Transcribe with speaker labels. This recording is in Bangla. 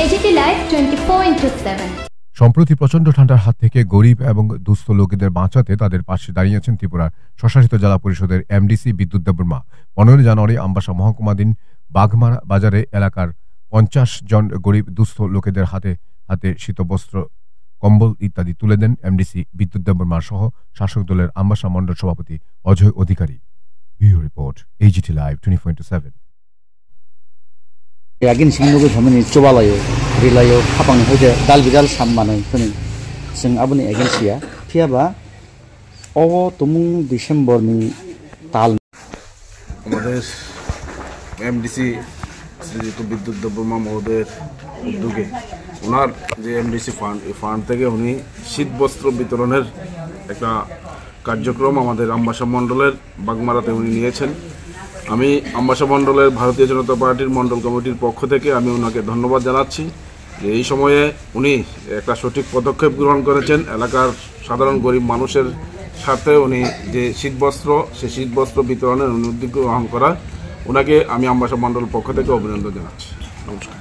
Speaker 1: AGT Live 24/7।
Speaker 2: সম্প্রতি প্রচণ্ড ঠান্ডার হাত থেকে গরিব এবং দুস্থ লোকেদের বাঁচাতে তাদের পাশে দাঁড়িয়েছেন ত্রিপুরার স্বশাসিত জেলা পরিষদের এমডিসি বিদ্যুৎ দেববর্মা। 15 জানুয়ারি আমবাসা মহকুমাধীন বাঘমারা বাজারে এলাকার 50 জন গরিব দুস্থ লোকেদের হাতে হাতে শীতবস্ত্র, কম্বল ইত্যাদি তুলে দেন এমডিসি বিদ্যুৎ দেববর্মা সহ শাসক দলের আমবাসা মণ্ডল সভাপতি Ajay Adhikari. Video report AGT Live 24/7।
Speaker 3: Agin singnugo thamani chobalayo rilayo khapang hoide dalbidal sammanai thoni sing abuni agensia phiaba o tumung December ni tal
Speaker 4: আমাদের এমডিসি শ্রীযুক্ত বিদ্যুৎ দেববর্মা মহোদয়ের উদ্যোগে ওনার যে এমডিসি ফান্ড, এই ফান্ড থেকে উনি শীত বস্ত্র বিতরণের একটা কার্যক্রম আমাদের আমবাসা মণ্ডলের বাগমারাতে উনি নিয়েছেন। আমি আমবাসা মণ্ডলের ভারতীয় জনতা পার্টির মণ্ডল কমিটির পক্ষ থেকে আমি ওনাকে ধন্যবাদ জানাচ্ছি যে এই সময়ে উনি একটা সঠিক পদক্ষেপ গ্রহণ করেছেন। এলাকার সাধারণ গরিব মানুষের সাথে উনি যে শীতবস্ত্র, সেই শীতবস্ত্র বিতরণের উদ্যোগ গ্রহণ করা, ওনাকে আমি আমবাসা মণ্ডল পক্ষ থেকে অভিনন্দন জানাচ্ছি। নমস্কার।